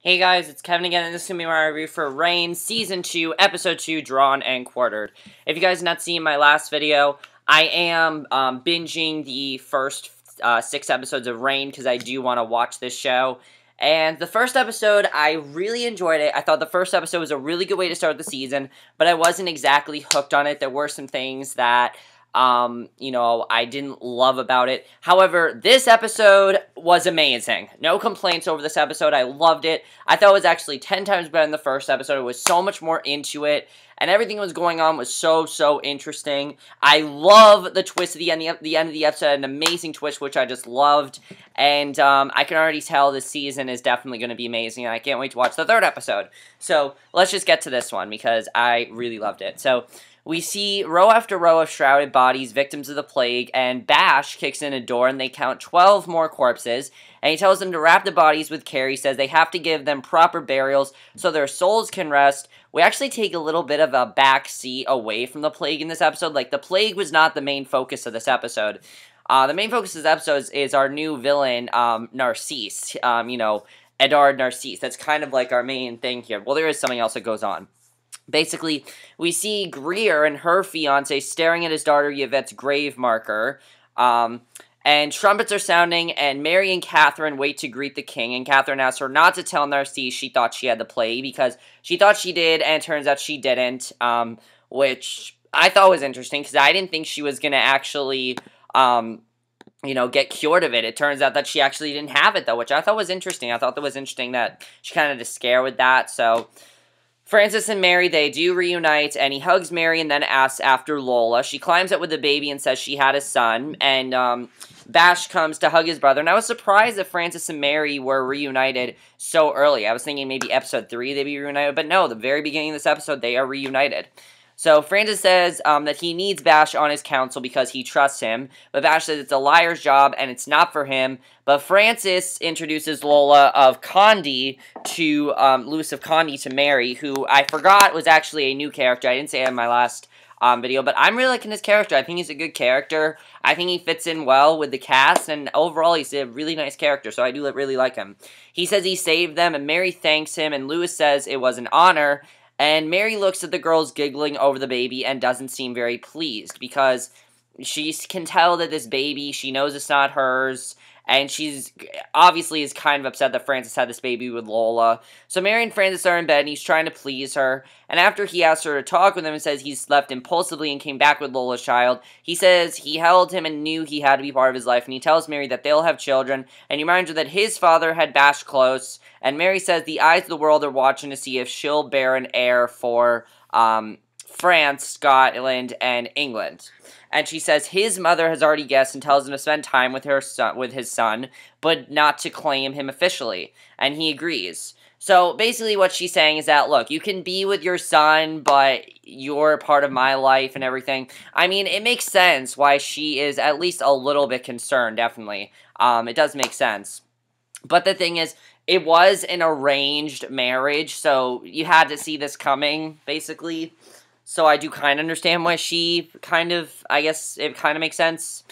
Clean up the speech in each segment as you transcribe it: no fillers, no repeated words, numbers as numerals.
Hey guys, it's Kevin again, and this is going to be my review for Reign, Season 2, Episode 2, Drawn and Quartered. If you guys have not seen my last video, I am binging the first 6 episodes of Reign, because I do want to watch this show. And the first episode, I really enjoyed it. I thought the first episode was a really good way to start the season, but I wasn't exactly hooked on it. There were some things that I didn't love about it. However, this episode was amazing. No complaints over this episode. I loved it. I thought it was actually 10 times better than the first episode. It was so much more into it, and everything that was going on was so interesting. I love the twist at the end of the episode, an amazing twist, which I just loved, and I can already tell this season is definitely going to be amazing, and I can't wait to watch the third episode. So, let's just get to this one, because I really loved it. So, we see row after row of shrouded bodies, victims of the plague, and Bash kicks in a door and they count 12 more corpses, and he tells them to wrap the bodies with care. He says they have to give them proper burials so their souls can rest. We actually take a little bit of a back seat away from the plague in this episode. Like, the plague was not the main focus of this episode. The main focus of this episode is our new villain, Narcisse, Edard Narcisse. That's kind of like our main thing here. Well, there is something else that goes on. Basically, we see Greer and her fiancé staring at his daughter Yvette's grave marker, and trumpets are sounding, and Mary and Catherine wait to greet the king, and Catherine asks her not to tell Narcisse she thought she had the plague, because she thought she did, and it turns out she didn't, which I thought was interesting, because I didn't think she was going to actually, get cured of it. It turns out that she actually didn't have it, though, which I thought was interesting. I thought that was interesting that she kind of had a scare with that, so Francis and Mary, they do reunite, and he hugs Mary and then asks after Lola. She climbs up with the baby and says she had a son, and Bash comes to hug his brother, and I was surprised that Francis and Mary were reunited so early. I was thinking maybe episode 3 they'd be reunited, but no, the very beginning of this episode, they are reunited. So Francis says that he needs Bash on his council because he trusts him, but Bash says it's a liar's job and it's not for him. But Francis introduces Lola of Condi to Louis of Condi to Mary, who I forgot was actually a new character. I didn't say it in my last video, but I'm really liking his character. I think he's a good character. I think he fits in well with the cast, and overall he's a really nice character, so I do really like him. He says he saved them, and Mary thanks him, and Louis says it was an honor. And Mary looks at the girls giggling over the baby and doesn't seem very pleased, because she can tell that this baby, she knows it's not hers, and she's obviously is kind of upset that Francis had this baby with Lola. So Mary and Francis are in bed, and he's trying to please her, and after he asks her to talk with him and says he's left impulsively and came back with Lola's child, he says he held him and knew he had to be part of his life, and he tells Mary that they'll have children, and he reminds her that his father had Bash close, and Mary says the eyes of the world are watching to see if she'll bear an heir for France, Scotland, and England. And she says his mother has already guessed and tells him to spend time with his son, but not to claim him officially. And he agrees. So basically what she's saying is that, look, you can be with your son, but you're part of my life and everything. I mean, it makes sense why she is at least a little bit concerned, definitely. It does make sense. But the thing is, it was an arranged marriage, so you had to see this coming, basically. So I do kind of understand why she I guess it kind of makes sense.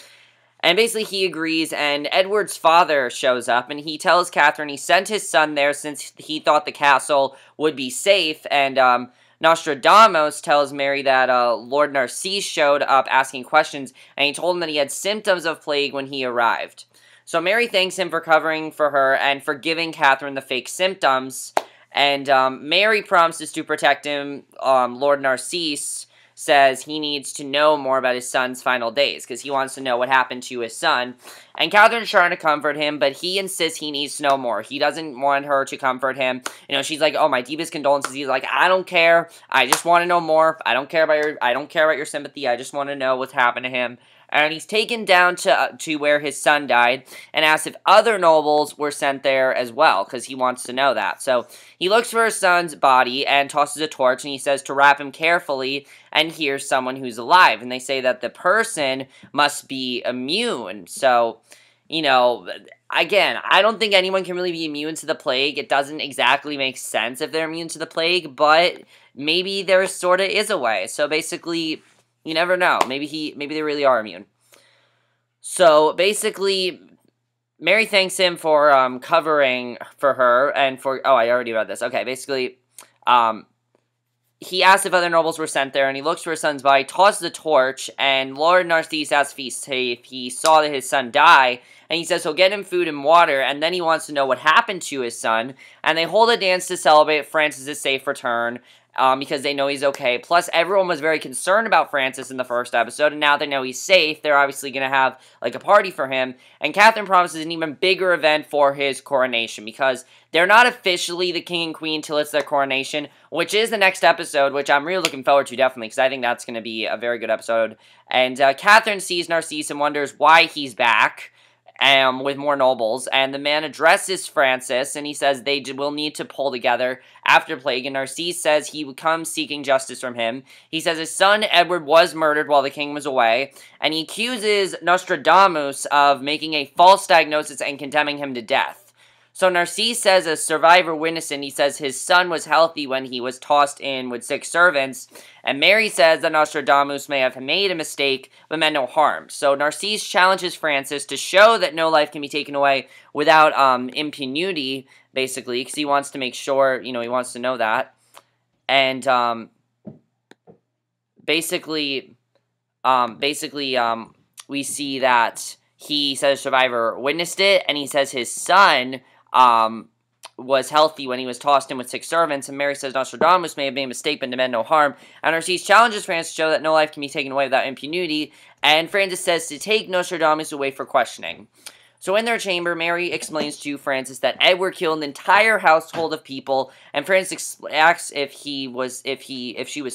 And basically he agrees, and Edward's father shows up, and he tells Catherine he sent his son there since he thought the castle would be safe, and Nostradamus tells Mary that Lord Narcisse showed up asking questions, and he told him that he had symptoms of plague when he arrived. So Mary thanks him for covering for her and for giving Catherine the fake symptoms, and Mary promises to protect him. Lord Narcisse says he needs to know more about his son's final days, because he wants to know what happened to his son. And Catherine's trying to comfort him, but he insists he needs to know more. He doesn't want her to comfort him. She's like, oh, my deepest condolences. He's like, I don't care. I just want to know more. I don't care about your sympathy. I just want to know what's happened to him. And he's taken down to where his son died and asks if other nobles were sent there as well, because he wants to know that. So he looks for his son's body and tosses a torch, and he says to wrap him carefully, and here's someone who's alive. And they say that the person must be immune. So, again, I don't think anyone can really be immune to the plague. It doesn't exactly make sense if they're immune to the plague, but maybe there sort of is a way. So basically, you never know. Maybe they really are immune. So basically, Mary thanks him for, covering for her, and for, oh, I already read this. Okay, basically, he asks if other nobles were sent there, and he looks for his son's body, tosses a torch, and Lord Narcisse asks if he saw that his son die, and he says he'll get him food and water, and then he wants to know what happened to his son, and they hold a dance to celebrate Francis' safe return, because they know he's okay. Plus, everyone was very concerned about Francis in the first episode, and now they know he's safe, they're obviously going to have, like, a party for him, and Catherine promises an even bigger event for his coronation, because they're not officially the king and queen till it's their coronation, which is the next episode, which I'm really looking forward to, definitely, because I think that's going to be a very good episode, and Catherine sees Narcisse and wonders why he's back, with more nobles, and the man addresses Francis, and he says they will need to pull together after plague, and Narcisse says he would come seeking justice from him. He says his son Edward was murdered while the king was away, and he accuses Nostradamus of making a false diagnosis and condemning him to death. So Narcisse says a survivor witnessed, and he says his son was healthy when he was tossed in with 6 servants, and Mary says that Nostradamus may have made a mistake, but meant no harm. So Narcisse challenges Francis to show that no life can be taken away without impunity, basically, because he wants to make sure, he wants to know that. And basically, we see that he says a survivor witnessed it, and he says his son was healthy when he was tossed in with 6 servants, and Mary says Nostradamus may have made a mistake but meant no harm, and Narcisse challenges Francis to show that no life can be taken away without impunity, and Francis says to take Nostradamus away for questioning. So in their chamber, Mary explains to Francis that Edward killed an entire household of people, and Francis asks if she was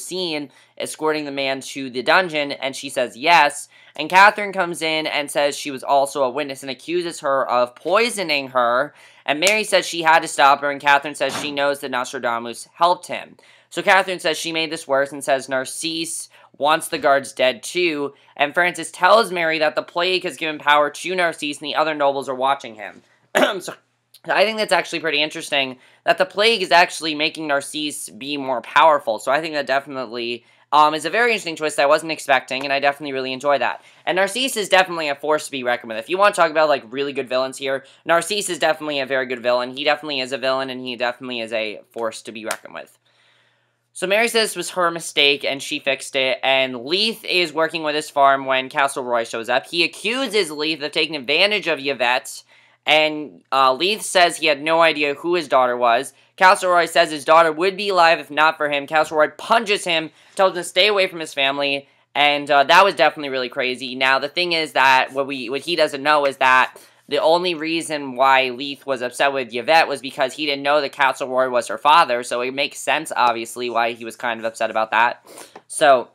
seen escorting the man to the dungeon, and she says yes, and Catherine comes in and says she was also a witness and accuses her of poisoning her, and Mary says she had to stop her, and Catherine says she knows that Nostradamus helped him. So Catherine says she made this worse and says Narcisse wants the guards dead too, and Francis tells Mary that the plague has given power to Narcisse and the other nobles are watching him. So I think that's actually pretty interesting, that the plague is actually making Narcisse be more powerful, so I think that definitely is a very interesting twist I wasn't expecting, and I definitely really enjoy that. And Narcisse is definitely a force to be reckoned with. If you want to talk about, like, really good villains here, Narcisse is definitely a very good villain. He definitely is a villain, and he definitely is a force to be reckoned with. So Mary says this was her mistake, and she fixed it, and Leith is working with his farm when Castleroy shows up. He accuses Leith of taking advantage of Yvette, and Leith says he had no idea who his daughter was. Castleroy says his daughter would be alive if not for him. Castleroy punches him, tells him to stay away from his family, and that was definitely really crazy. Now, the thing is that what he doesn't know is that the only reason why Leith was upset with Yvette was because he didn't know that Castleroy was her father, so it makes sense, obviously, why he was kind of upset about that. So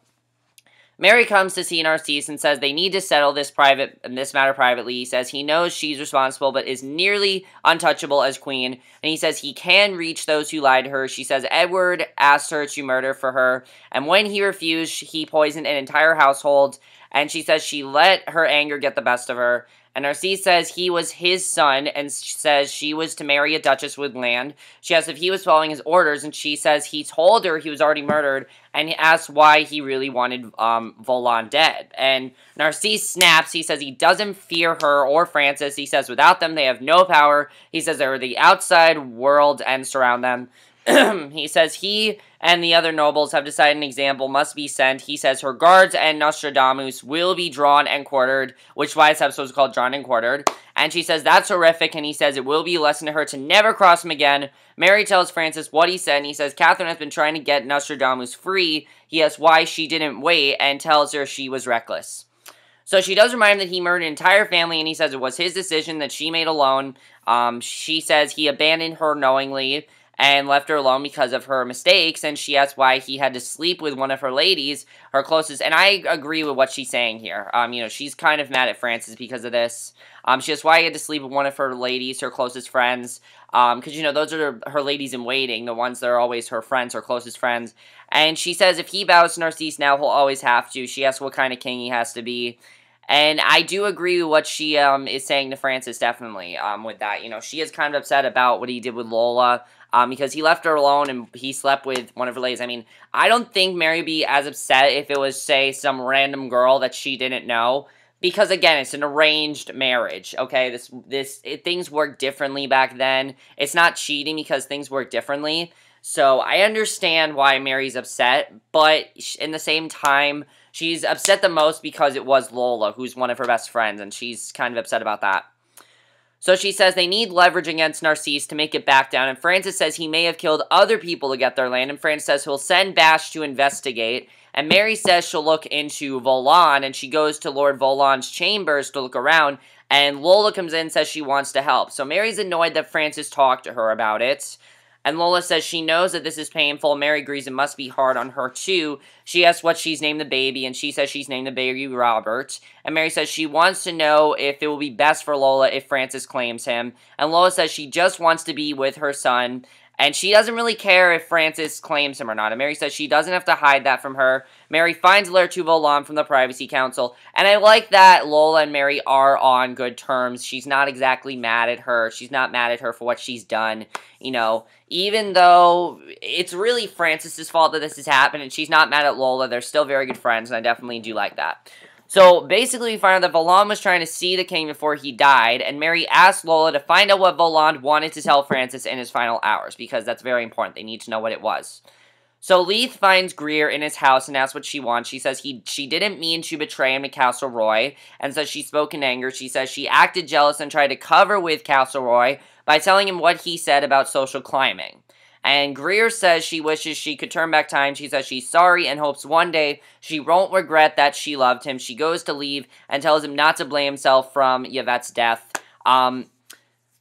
Mary comes to see Narcisse and says they need to settle this matter privately. He says he knows she's responsible, but is nearly untouchable as queen, and he says he can reach those who lied to her. She says Edward asked her to murder for her, and when he refused, he poisoned an entire household, and she says she let her anger get the best of her. And Narcisse says he was his son, and says she was to marry a duchess with land. She asks if he was following his orders, and she says he told her he was already murdered, and he asks why he really wanted Volan dead. And Narcisse snaps. He says he doesn't fear her or Francis. He says without them, they have no power. He says they're the outside world and surround them. He says he and the other nobles have decided an example must be sent. He says her guards and Nostradamus will be drawn and quartered, which is why this episode is called Drawn and Quartered. And she says that's horrific, and he says it will be a lesson to her to never cross him again. Mary tells Francis what he said, and he says Catherine has been trying to get Nostradamus free. He asks why she didn't wait, and tells her she was reckless. So she does remind him that he murdered an entire family, and he says it was his decision that she made alone. She says he abandoned her knowingly and left her alone because of her mistakes, and she asks why he had to sleep with one of her ladies, her closest, and I agree with what she's saying here. She's kind of mad at Francis because of this. She asks why he had to sleep with one of her ladies, her closest friends, because, those are her ladies in waiting, the ones that are always her friends, her closest friends, and she says if he bows to Narcisse now, he'll always have to. She asks what kind of king he has to be. And I do agree with what she is saying to Francis, definitely, with that. She is kind of upset about what he did with Lola, because he left her alone and he slept with one of her ladies. I mean, I don't think Mary would be as upset if it was, say, some random girl that she didn't know. because again, it's an arranged marriage, okay? Things work differently back then. It's not cheating because things work differently. So I understand why Mary's upset, but in the same time, she's upset the most because it was Lola, who's one of her best friends, and she's kind of upset about that. So she says they need leverage against Narcisse to make it back down, and Francis says he may have killed other people to get their land, and Francis says he'll send Bash to investigate, and Mary says she'll look into Volan, and she goes to Lord Volan's chambers to look around, and Lola comes in and says she wants to help. So Mary's annoyed that Francis talked to her about it, and Lola says she knows that this is painful. Mary agrees it must be hard on her, too. She asks what she's named the baby, and she says she's named the baby Robert. And Mary says she wants to know if it will be best for Lola if Francis claims him. And Lola says she just wants to be with her son, and she doesn't really care if Francis claims him or not. And Mary says she doesn't have to hide that from her. Mary finds a letter to Volan from the Privacy Council. And I like that Lola and Mary are on good terms. She's not exactly mad at her. She's not mad at her for what she's done. You know, even though it's really Francis's fault that this has happened, and she's not mad at Lola, they're still very good friends, and I definitely do like that. So, basically, we find out that Volan was trying to see the king before he died, and Mary asked Lola to find out what Volan wanted to tell Francis in his final hours, because that's very important. They need to know what it was. So, Leith finds Greer in his house and asks what she wants. She says she didn't mean to betray him to Castleroy, and says she spoke in anger. She says she acted jealous and tried to cover with Castleroy by telling him what he said about social climbing. And Greer says she wishes she could turn back time. She says she's sorry and hopes one day she won't regret that she loved him. She goes to leave and tells him not to blame himself from Yvette's death.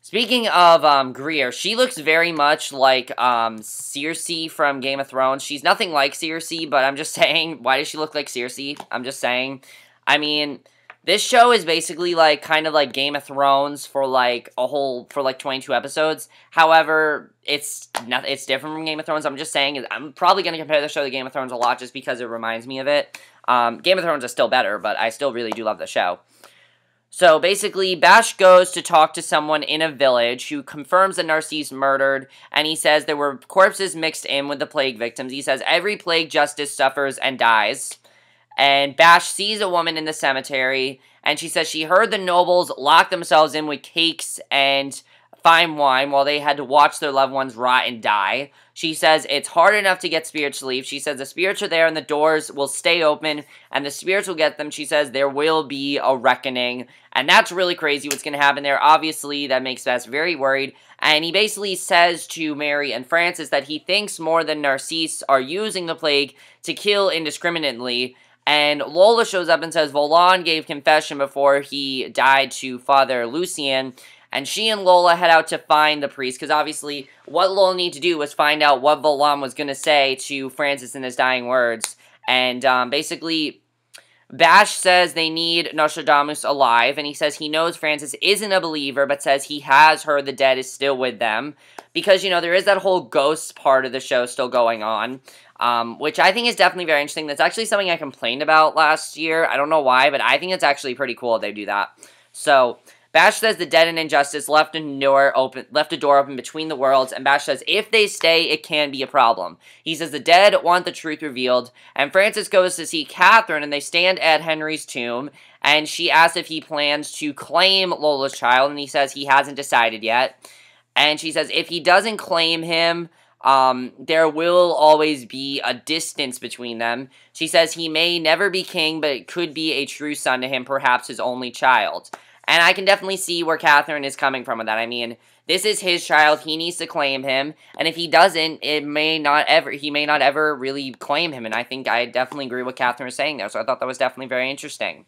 Speaking of Greer, she looks very much like Cersei from Game of Thrones. She's nothing like Cersei, but I'm just saying, why does she look like Cersei? I'm just saying. I mean, this show is basically like kind of like Game of Thrones for like 22 episodes. However, it's different from Game of Thrones. I'm just saying, I'm probably going to compare the show to Game of Thrones a lot just because it reminds me of it. Game of Thrones is still better, but I still really do love the show. So basically, Bash goes to talk to someone in a village who confirms that Narcisse murdered, and he says there were corpses mixed in with the plague victims. He says every plague justice suffers and dies. And Bash sees a woman in the cemetery, and she says she heard the nobles lock themselves in with cakes and fine wine while they had to watch their loved ones rot and die. She says it's hard enough to get spirits to leave. She says the spirits are there and the doors will stay open, and the spirits will get them. She says there will be a reckoning, and that's really crazy what's going to happen there. Obviously, that makes Bash very worried, and he basically says to Mary and Francis that he thinks more than Narcisse are using the plague to kill indiscriminately. And Lola shows up and says Volan gave confession before he died to Father Lucien, and she and Lola head out to find the priest, because obviously what Lola needed to do was find out what Volan was going to say to Francis in his dying words. And basically, Bash says they need Nostradamus alive, and he says he knows Francis isn't a believer, but says he has heard the dead is still with them, because, you know, there is that whole ghost part of the show still going on. Which I think is definitely very interesting. That's actually something I complained about last year. I don't know why, but I think it's actually pretty cool if they do that. So, Bash says the dead and injustice left a door open between the worlds, and Bash says if they stay, it can be a problem. He says the dead want the truth revealed, and Francis goes to see Catherine, and they stand at Henry's tomb, and she asks if he plans to claim Lola's child, and he says he hasn't decided yet. And she says if he doesn't claim him, there will always be a distance between them. She says he may never be king, but it could be a true son to him, perhaps his only child. And I can definitely see where Catherine is coming from with that. I mean, this is his child, he needs to claim him, and if he doesn't, he may not ever really claim him, and I think I definitely agree with Catherine was saying there, so I thought that was definitely very interesting.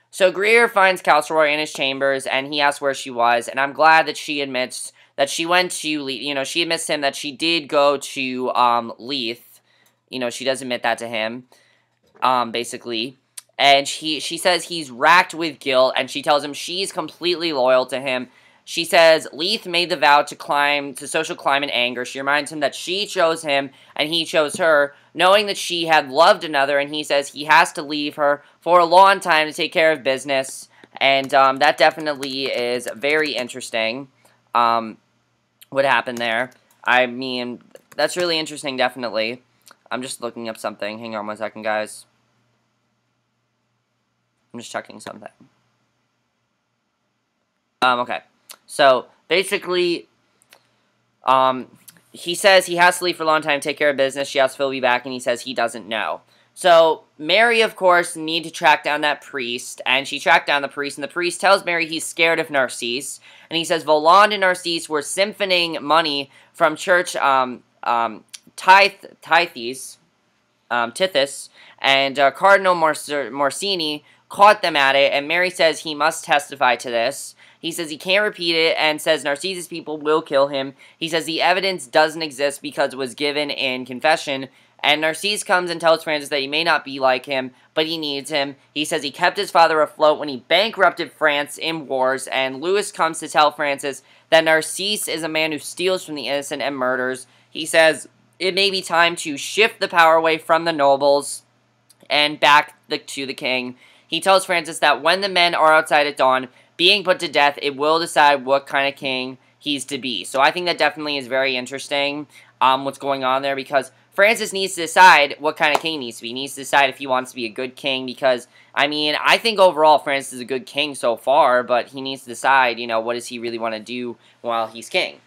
So Greer finds Castleroy in his chambers, and he asks where she was, and I'm glad that she admits that she went to Leith. You know, she admits to him that she did go to, Leith. You know, she does admit that to him, basically. And she says he's racked with guilt, and she tells him she's completely loyal to him. She says Leith made the vow to social climb in anger. She reminds him that she chose him, and he chose her, knowing that she had loved another, and he says he has to leave her for a long time to take care of business. And that definitely is very interesting. What happened there. I mean, that's really interesting, definitely. I'm just looking up something. Hang on one second, guys. I'm just checking something. Okay. So, basically, he says he has to leave for a long time, take care of business. She asks if he'll be back, and he says he doesn't know. So, Mary, of course, need to track down that priest, and she tracked down the priest, and the priest tells Mary he's scared of Narcisse, and he says Voland and Narcisse were symphoning money from church, Tithys, and Cardinal Morsini caught them at it, and Mary says he must testify to this. He says he can't repeat it, and says Narcisse's people will kill him. He says the evidence doesn't exist because it was given in confession, and Narcisse comes and tells Francis that he may not be like him, but he needs him. He says he kept his father afloat when he bankrupted France in wars, and Louis comes to tell Francis that Narcisse is a man who steals from the innocent and murders. He says it may be time to shift the power away from the nobles and back to the king. He tells Francis that when the men are outside at dawn, being put to death, it will decide what kind of king he's to be. So I think that definitely is very interesting, what's going on there, because Francis needs to decide what kind of king he needs to be. He needs to decide if he wants to be a good king, because, I mean, I think overall Francis is a good king so far, but he needs to decide, you know, what does he really want to do while he's king.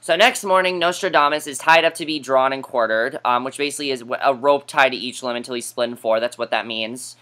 So next morning, Nostradamus is tied up to be drawn and quartered, which basically is a rope tied to each limb until he's split in four. That's what that means.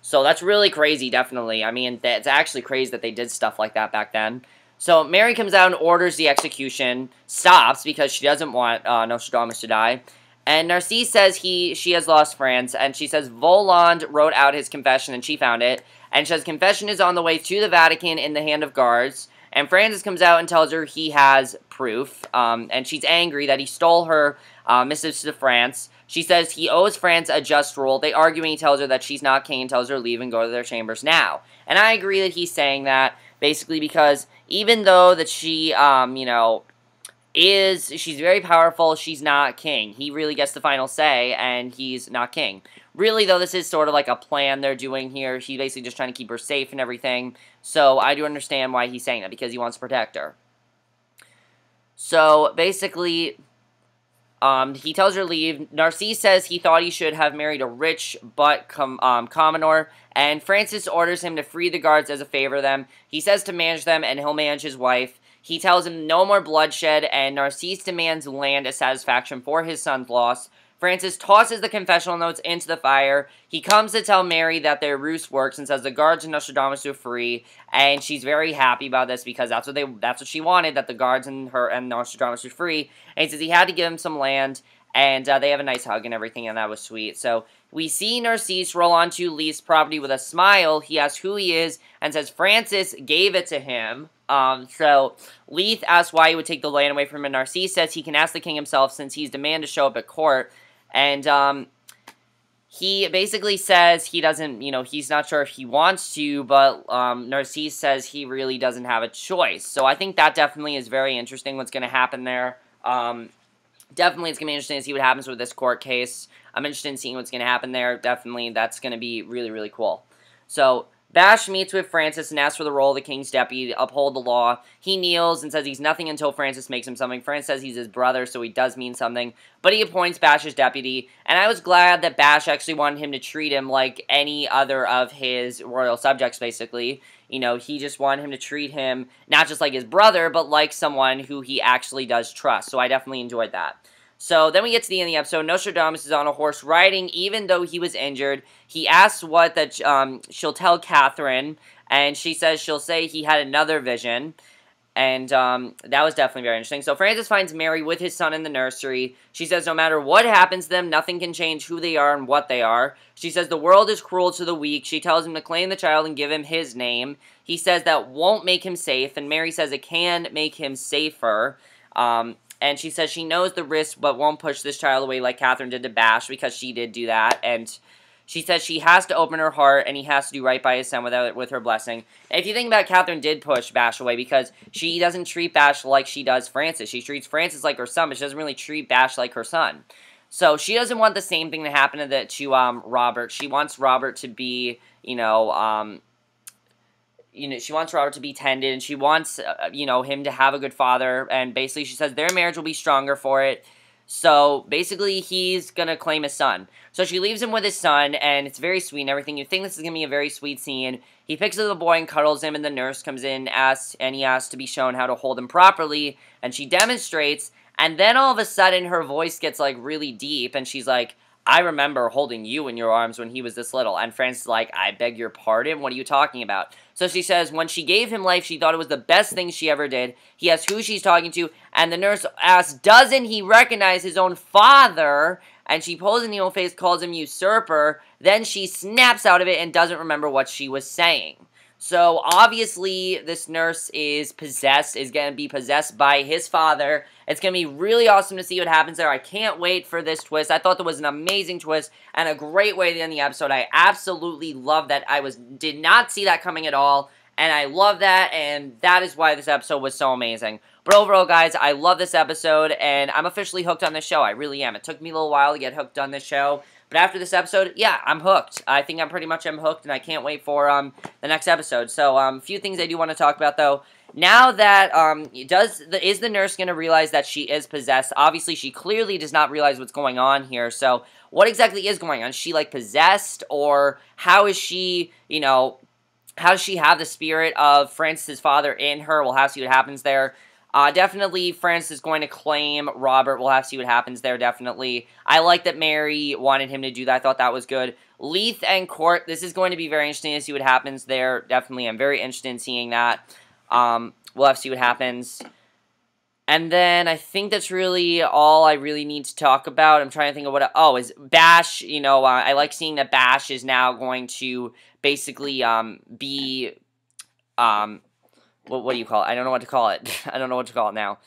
So that's really crazy, definitely. I mean, it's actually crazy that they did stuff like that back then. So Mary comes out and orders the execution, stops because she doesn't want Nostradamus to die. And Narcisse says she has lost France, and she says Voland wrote out his confession and she found it. And she says confession is on the way to the Vatican in the hand of guards. And Francis comes out and tells her he has proof, and she's angry that he stole her missives to France. She says he owes France a just rule. They argue and he tells her that she's not king and tells her to leave and go to their chambers now. And I agree that he's saying that, basically because even though that she, you know, she's very powerful, she's not king. He really gets the final say, and he's not king. Really, though, this is sort of like a plan they're doing here. He's basically just trying to keep her safe and everything. So I do understand why he's saying that, because he wants to protect her. So, basically, he tells her to leave. Narcisse says he thought he should have married a rich but commoner, and Francis orders him to free the guards as a favor to them. He says to manage them, and he'll manage his wife. He tells him no more bloodshed, and Narcisse demands land as satisfaction for his son's loss. Francis tosses the confessional notes into the fire. He comes to tell Mary that their ruse works and says the guards and Nostradamus are free, and she's very happy about this because that's what she wanted, that the guards and her and Nostradamus were free. And he says he had to give him some land, and they have a nice hug and everything, and that was sweet. So we see Narcisse roll onto Leith's property with a smile. He asks who he is and says Francis gave it to him. So Leith asks why he would take the land away from him, and Narcisse says he can ask the king himself since he's demanded to show up at court. And, he basically says he doesn't, you know, he's not sure if he wants to, but, Narcisse says he really doesn't have a choice. So I think that definitely is very interesting what's going to happen there. Definitely it's going to be interesting to see what happens with this court case. I'm interested in seeing what's going to happen there. Definitely that's going to be really, really cool. So Bash meets with Francis and asks for the role of the king's deputy to uphold the law. He kneels and says he's nothing until Francis makes him something. Francis says he's his brother, so he does mean something. But he appoints Bash as deputy, and I was glad that Bash actually wanted him to treat him like any other of his royal subjects, basically. You know, he just wanted him to treat him not just like his brother, but like someone who he actually does trust. So I definitely enjoyed that. So then we get to the end of the episode. Nostradamus is on a horse riding, even though he was injured. He asks what that she'll tell Catherine, and she says she'll say he had another vision. And that was definitely very interesting. So Francis finds Mary with his son in the nursery. She says no matter what happens to them, nothing can change who they are and what they are. She says the world is cruel to the weak. She tells him to claim the child and give him his name. He says that won't make him safe, and Mary says it can make him safer. And she says she knows the risk but won't push this child away like Catherine did to Bash, because she did do that. And she says she has to open her heart and he has to do right by his son with her blessing. And if you think about it, Catherine did push Bash away because she doesn't treat Bash like she does Francis. She treats Francis like her son, but she doesn't really treat Bash like her son. So she doesn't want the same thing to happen to Robert. She wants Robert to be, she wants Robert to be tended, and she wants, him to have a good father, and basically she says their marriage will be stronger for it. So, basically, he's gonna claim his son. So she leaves him with his son, and it's very sweet and everything. You think this is gonna be a very sweet scene. He picks up the boy and cuddles him, and the nurse comes in, and he asks to be shown how to hold him properly, and she demonstrates, and then all of a sudden, her voice gets, like, really deep, and she's like, I remember holding you in your arms when he was this little. And Francis is like, I beg your pardon? What are you talking about? So she says, when she gave him life, she thought it was the best thing she ever did. He asks who she's talking to, and the nurse asks, doesn't he recognize his own father? And she pulls an evil face, calls him usurper. Then she snaps out of it and doesn't remember what she was saying. So, obviously, this nurse is going to be possessed by his father. It's going to be really awesome to see what happens there. I can't wait for this twist. I thought that was an amazing twist and a great way to end the episode. I absolutely love that. Did not see that coming at all, and I love that, and that is why this episode was so amazing. But overall, guys, I love this episode, and I'm officially hooked on this show. I really am. It took me a little while to get hooked on this show. But after this episode, yeah, I'm hooked. I think I'm hooked, and I can't wait for the next episode. So, a few things I do want to talk about, though. Now that, is the nurse going to realize that she is possessed? Obviously, she clearly does not realize what's going on here. So, what exactly is going on? Is she, like, possessed? Or how is she, how does she have the spirit of Francis' father in her? We'll have to see what happens there. Definitely, Francis is going to claim Robert. We'll have to see what happens there, definitely. I like that Mary wanted him to do that. I thought that was good. Leith and Court, this is going to be very interesting to see what happens there. Definitely, I'm very interested in seeing that. We'll have to see what happens. And then, I think that's really all I really need to talk about. I'm trying to think of what... Oh, is Bash, I like seeing that Bash is now going to basically, be... What do you call it? I don't know what to call it. I don't know what to call it now.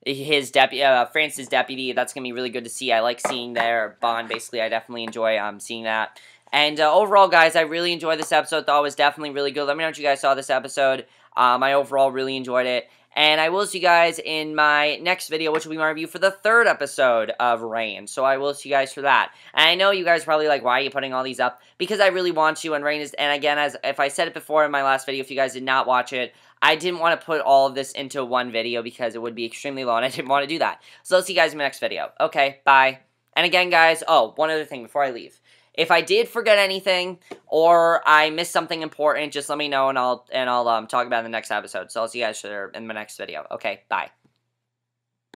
His deputy, Francis' deputy, that's going to be really good to see. I like seeing their bond, basically. I definitely enjoy seeing that. And overall, guys, I really enjoyed this episode. Thought it was definitely really good. Let me know what you guys saw this episode. I overall really enjoyed it. And I will see you guys in my next video, which will be my review for the 3rd episode of Reign. So I will see you guys for that. And I know you guys are probably like, why are you putting all these up? Because I really want to, and Reign is, and again, if I said it before in my last video, if you guys did not watch it, I didn't want to put all of this into one video because it would be extremely long, and I didn't want to do that. So I'll see you guys in my next video. Okay, bye. And again, guys, oh, one other thing before I leave. If I did forget anything, or I missed something important, just let me know, and I'll talk about it in the next episode. So I'll see you guys in the next video. Okay, bye.